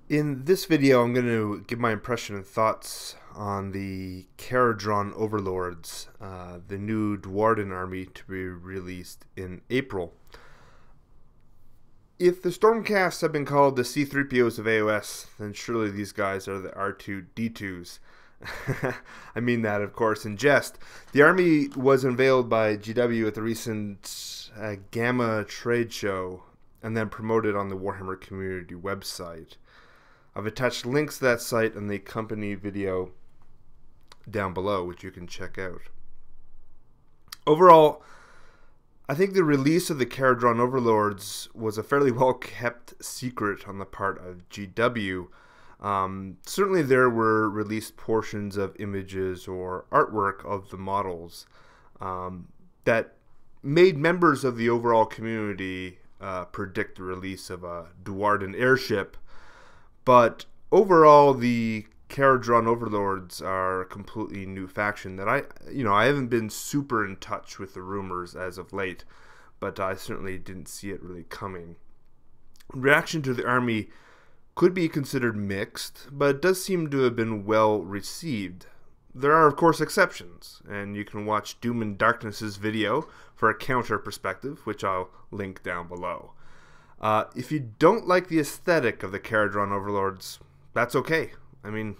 In this video, I'm going to give my impression and thoughts on the Kharadron Overlords, the new Dwarden army to be released in April. If the Stormcasts have been called the C-3POs of AOS, then surely these guys are the R2-D2s. I mean that, of course, in jest. The army was unveiled by GW at the recent Gamma trade show and then promoted on the Warhammer community website. I've attached links to that site and the company video down below, which you can check out. Overall, I think the release of the Kharadron Overlords was a fairly well-kept secret on the part of GW. Certainly there were released portions of images or artwork of the models that made members of the overall community predict the release of a Dwarden airship. But overall, the Kharadron Overlords are a completely new faction that I haven't been super in touch with the rumors as of late, but I certainly didn't see it really coming. Reaction to the army could be considered mixed, but it does seem to have been well received. There are, of course, exceptions, and you can watch Doom and Darkness's video for a counter perspective, which I'll link down below. If you don't like the aesthetic of the Kharadron Overlords, that's okay. I mean,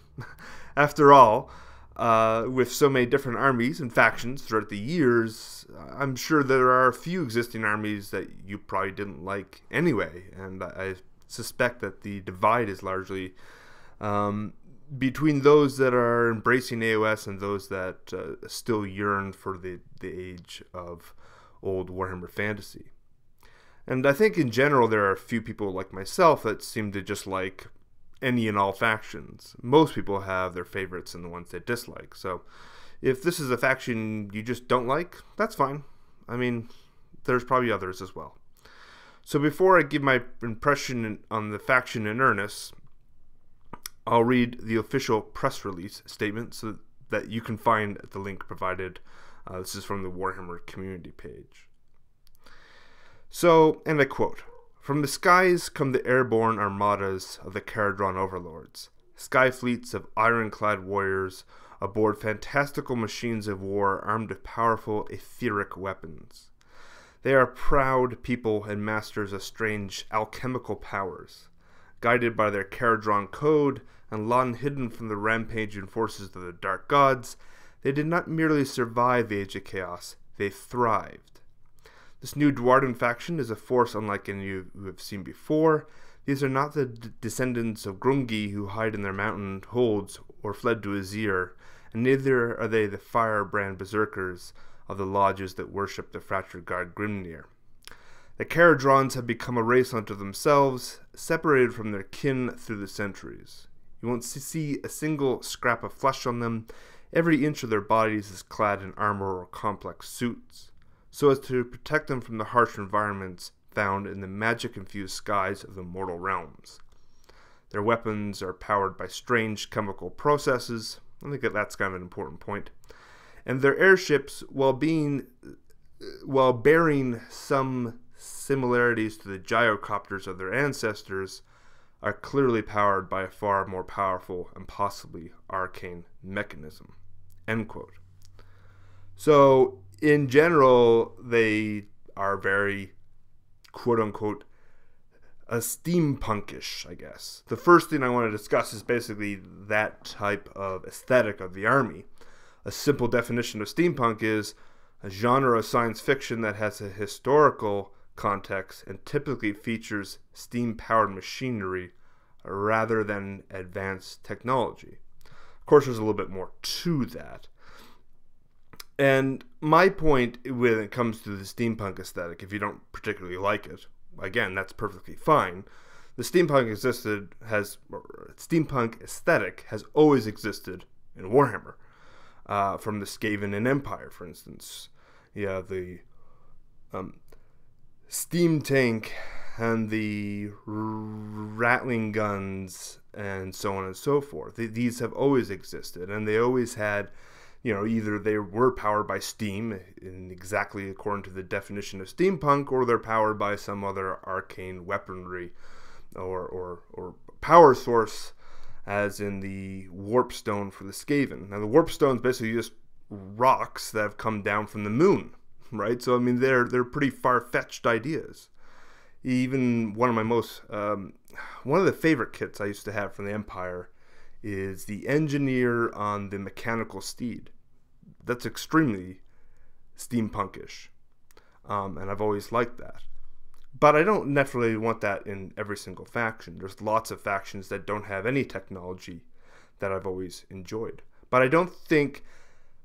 after all, with so many different armies and factions throughout the years, I'm sure there are a few existing armies that you probably didn't like anyway, and I suspect that the divide is largely between those that are embracing AOS and those that still yearn for the age of old Warhammer Fantasy. And I think in general there are a few people like myself that seem to just like any and all factions. Most people have their favorites and the ones they dislike. So if this is a faction you just don't like, that's fine. I mean, there's probably others as well. So before I give my impression on the faction in earnest, I'll read the official press release statement so that you can find the link provided. This is from the Warhammer community page. So, and I quote, "From the skies come the airborne armadas of the Kharadron Overlords, sky fleets of ironclad warriors aboard fantastical machines of war armed with powerful etheric weapons. They are proud people and masters of strange alchemical powers. Guided by their Kharadron code and long hidden from the rampaging forces of the Dark Gods, they did not merely survive the Age of Chaos, they thrived. This new Dwarden faction is a force unlike any you have seen before. These are not the descendants of Grungi who hide in their mountain holds or fled to Azir, and neither are they the firebrand berserkers of the lodges that worship the fractured god Grimnir. The Kharadrons have become a race unto themselves, separated from their kin through the centuries. You won't see a single scrap of flesh on them. Every inch of their bodies is clad in armor or complex suits, so as to protect them from the harsh environments found in the magic-infused skies of the mortal realms. Their weapons are powered by strange chemical processes. I think that's kind of an important point. And their airships, while bearing some similarities to the gyrocopters of their ancestors, are clearly powered by a far more powerful and possibly arcane mechanism." End quote. So, in general, they are very, quote-unquote, steampunkish, I guess. The first thing I want to discuss is basically that type of aesthetic of the army. A simple definition of steampunk is a genre of science fiction that has a historical context and typically features steam-powered machinery rather than advanced technology. Of course, there's a little bit more to that. And my point when it comes to the steampunk aesthetic, if you don't particularly like it, again, that's perfectly fine. The steampunk aesthetic has always existed in Warhammer. From the Skaven and Empire, for instance. Yeah, the steam tank and the rattling guns and so on and so forth. These have always existed, and they always had, either they were powered by steam, in exactly according to the definition of steampunk, or they're powered by some other arcane weaponry or power source, as in the warp stone for the Skaven. Now, the warp stone is basically just rocks that have come down from the moon, right? So, I mean, they're pretty far-fetched ideas. Even one of the favorite kits I used to have from the Empire is the engineer on the mechanical steed. That's extremely steampunkish, and I've always liked that. But I don't necessarily want that in every single faction. There's lots of factions that don't have any technology that I've always enjoyed. But I don't think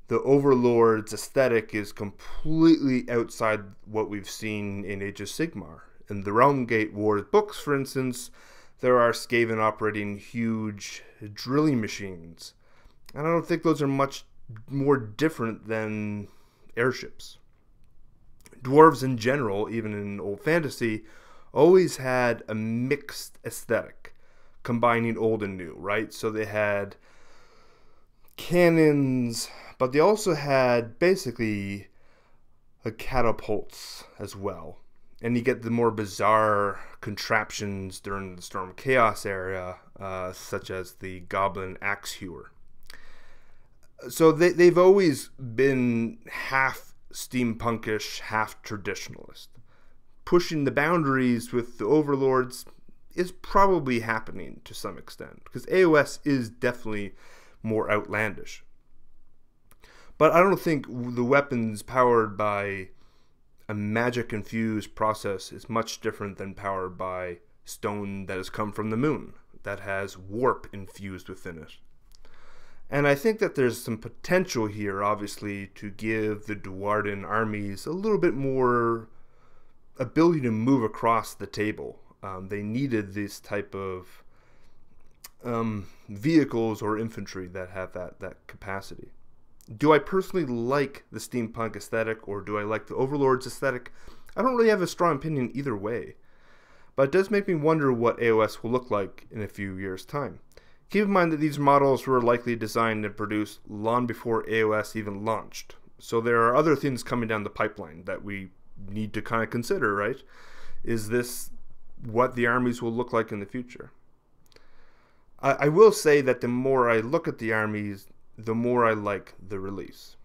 the Overlord's aesthetic is completely outside what we've seen in Age of Sigmar. In the Realmgate Wars books, for instance, there are Skaven operating huge drilling machines. And I don't think those are much more different than airships. Dwarves in general, even in old fantasy, always had a mixed aesthetic, combining old and new, right? So they had cannons, but they also had basically catapults as well. And you get the more bizarre contraptions during the Storm Chaos era, such as the Goblin Axe Hewer. So they've always been half steampunkish, half traditionalist. Pushing the boundaries with the Overlords is probably happening to some extent, because AOS is definitely more outlandish. But I don't think the weapons powered by a magic-infused process is much different than powered by stone that has come from the moon, that has warp infused within it. And I think that there's some potential here, obviously, to give the Duardan armies a little bit more ability to move across the table. They needed this type of vehicles or infantry that have that capacity. Do I personally like the steampunk aesthetic, or do I like the Overlord's aesthetic? I don't really have a strong opinion either way. But it does make me wonder what AOS will look like in a few years' time. Keep in mind that these models were likely designed and produced long before AOS even launched. So there are other things coming down the pipeline that we need to kind of consider, right? Is this what the armies will look like in the future? I will say that the more I look at the armies, the more I like the release.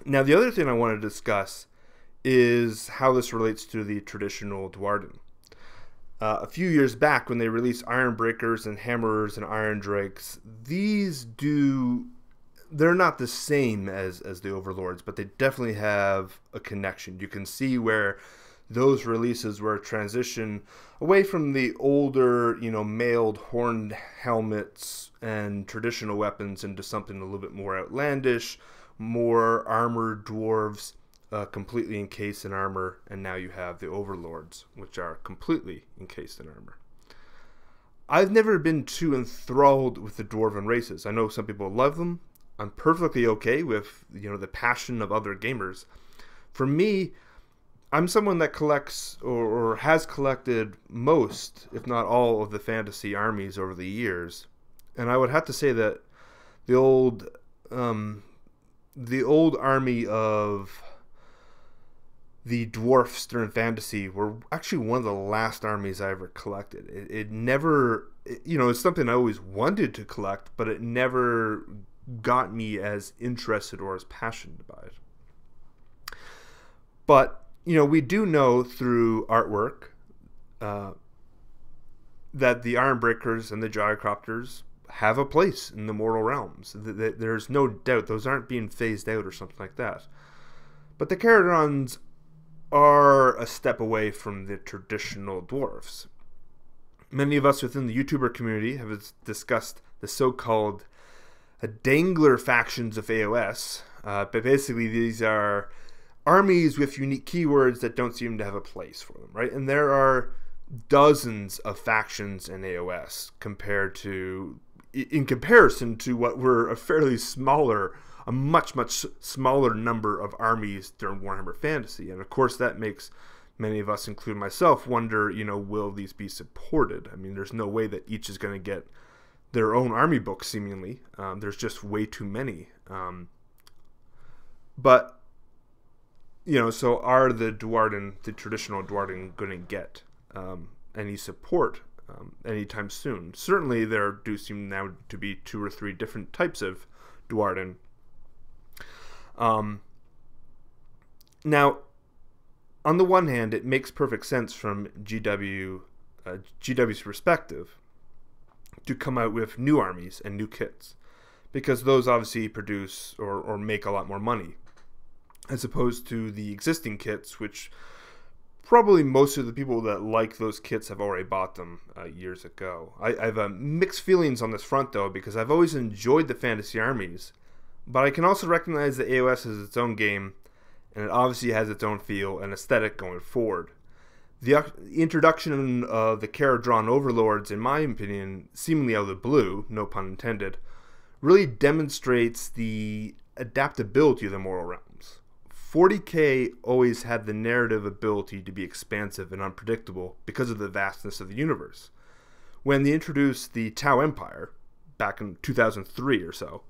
Now, the other thing I want to discuss is how this relates to the traditional Duardan. A few years back, when they released Ironbreakers and Hammerers and Iron Drakes, they're not the same as the Overlords, but they definitely have a connection. You can see where those releases were a transition away from the older, mailed horned helmets and traditional weapons into something a little bit more outlandish, more armored dwarves, completely encased in armor, and now you have the Overlords, which are completely encased in armor. I've never been too enthralled with the dwarven races. I know some people love them. I'm perfectly okay with the passion of other gamers. For me, I'm someone that collects or has collected most, if not all, of the fantasy armies over the years, and I would have to say that the old army of the dwarfs during fantasy were actually one of the last armies I ever collected. It never, it's something I always wanted to collect, but it never got me as interested or as passionate about it. But we do know through artwork that the Ironbreakers and the Gyrocopters have a place in the mortal realms. There's no doubt those aren't being phased out or something like that. But the Kharadrons are a step away from the traditional dwarves. Many of us within the YouTuber community have discussed the so-called dangler factions of AOS, but basically these are armies with unique keywords that don't seem to have a place for them, right? And there are dozens of factions in AOS in comparison to what were a much smaller number of armies during Warhammer Fantasy. And of course that makes many of us, including myself, wonder, will these be supported? I mean, there's no way that each is going to get their own army book, seemingly. There's just way too many. But so are the traditional Duardan going to get any support anytime soon. Certainly there do seem now to be 2 or 3 different types of Duardin. Now, on the one hand, it makes perfect sense from GW's perspective to come out with new armies and new kits, because those obviously produce or make a lot more money, as opposed to the existing kits, which probably most of the people that like those kits have already bought them years ago. I have mixed feelings on this front, though, because I've always enjoyed the fantasy armies, but I can also recognize that AOS is its own game, and it obviously has its own feel and aesthetic going forward. The introduction of the Kharadron Overlords, in my opinion, seemingly out of the blue, no pun intended, really demonstrates the adaptability of the Mortal Realms. 40k always had the narrative ability to be expansive and unpredictable because of the vastness of the universe. When they introduced the Tau Empire, back in 2003 or so,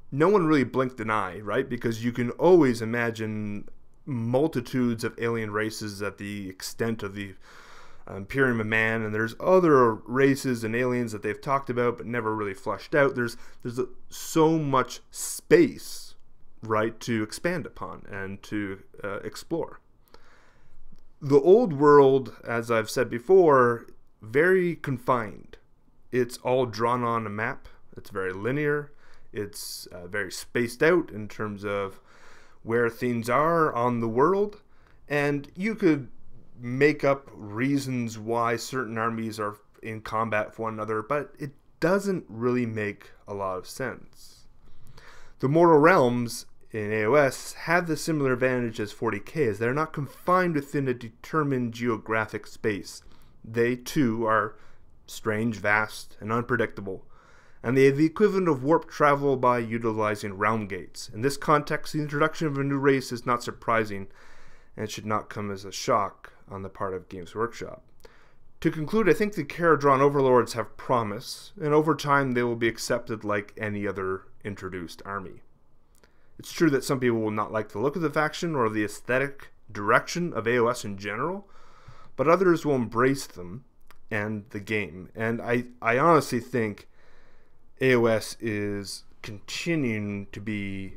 no one really blinked an eye, right? Because you can always imagine multitudes of alien races at the extent of the Imperium of Man, and there's other races and aliens that they've talked about but never really fleshed out. There's so much space, right, to expand upon and to explore. The old world, as I've said before, very confined. It's all drawn on a map. It's very linear. It's very spaced out in terms of where things are on the world, and you could make up reasons why certain armies are in combat with one another, but it doesn't really make a lot of sense. The Mortal Realms in AOS have the similar advantage as 40k, as they're not confined within a determined geographic space. They too are strange, vast, and unpredictable, and they have the equivalent of warp travel by utilizing realm gates. In this context, the introduction of a new race is not surprising, and it should not come as a shock on the part of Games Workshop. To conclude, I think the Kharadron Overlords have promise, and over time they will be accepted like any other introduced army. It's true that some people will not like the look of the faction or the aesthetic direction of AOS in general, but others will embrace them and the game. And I honestly think AOS is continuing to be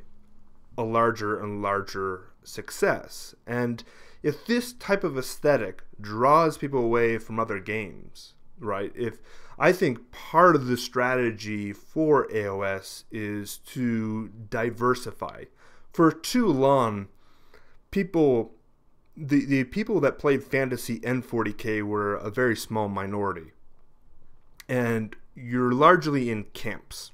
a larger and larger success. And if this type of aesthetic draws people away from other games, right? I think part of the strategy for AOS is to diversify. For too long, the people that played fantasy and 40k were a very small minority. And you're largely in camps.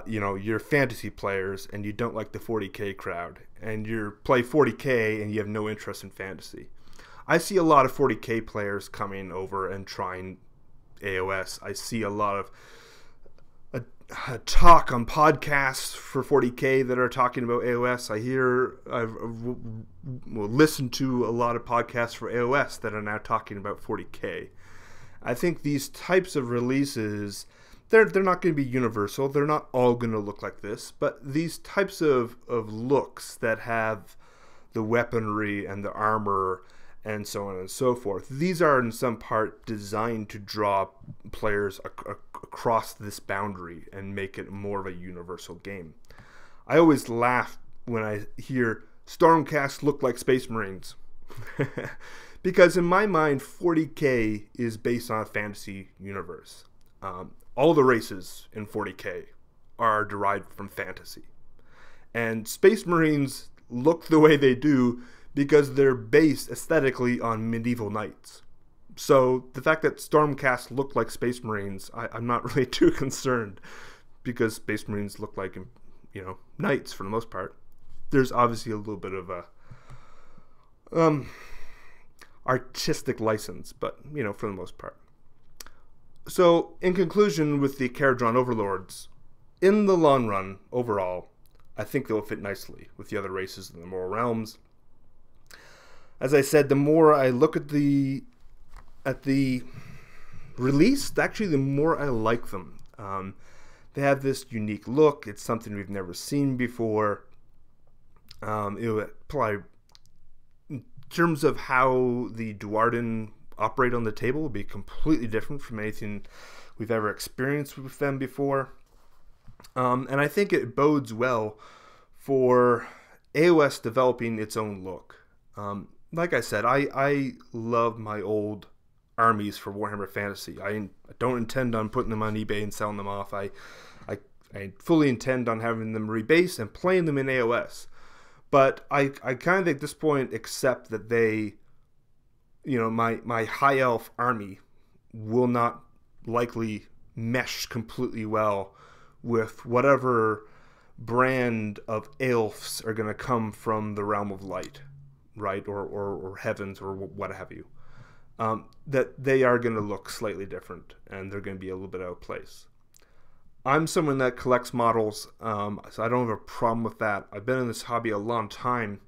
You're fantasy players and you don't like the 40k crowd, and you play 40k and you have no interest in fantasy. I see a lot of 40k players coming over and trying AOS. I see a lot of talk on podcasts for 40k that are talking about AOS. I've listened to a lot of podcasts for AOS that are now talking about 40k. I think these types of releases, they're not going to be universal. They're not all going to look like this, but these types of looks that have the weaponry and the armor and so on and so forth, these are in some part designed to draw players across this boundary and make it more of a universal game. I always laugh when I hear Stormcast look like Space Marines. Because in my mind, 40k is based on a fantasy universe. All the races in 40k are derived from fantasy. And Space Marines look the way they do because they're based aesthetically on medieval knights. So the fact that Stormcast look like Space Marines, I'm not really too concerned, because Space Marines look like, knights for the most part. There's obviously a little bit of a artistic license, but for the most part. So in conclusion, with the Kharadron Overlords, in the long run, overall, I think they'll fit nicely with the other races in the Mortal Realms. As I said, the more I look at the release, actually the more I like them. They have this unique look. It's something we've never seen before. It would apply in terms of how the Duardin operate on the table will be completely different from anything we've ever experienced with them before. And I think it bodes well for AOS developing its own look. Like I said, I love my old armies for Warhammer Fantasy. I don't intend on putting them on eBay and selling them off. I fully intend on having them rebased and playing them in AOS. But I kind of at this point accept that they, my high elf army will not likely mesh completely well with whatever brand of elves are going to come from the realm of light, right, or heavens, or what have you. That they are going to look slightly different, and they're going to be a little bit out of place. I'm someone that collects models, so I don't have a problem with that. I've been in this hobby a long time.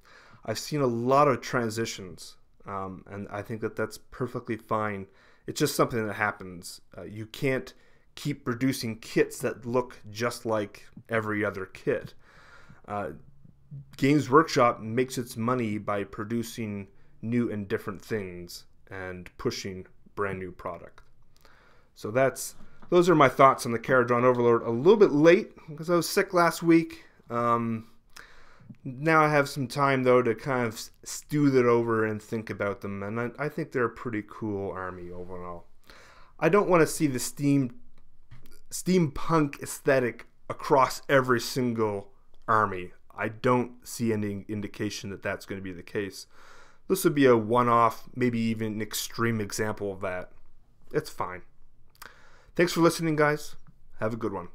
I've seen a lot of transitions, and I think that that's perfectly fine. It's just something that happens. You can't keep producing kits that look just like every other kit. Games Workshop makes its money by producing new and different things and pushing brand new product. So those are my thoughts on the Kharadron Overlord. A little bit late because I was sick last week. Now I have some time though to kind of stew that over and think about them, and I think they're a pretty cool army overall. I don't want to see the steampunk aesthetic across every single army. I don't see any indication that that's going to be the case. This would be a one-off, maybe even an extreme example of that. It's fine. Thanks for listening, guys. Have a good one.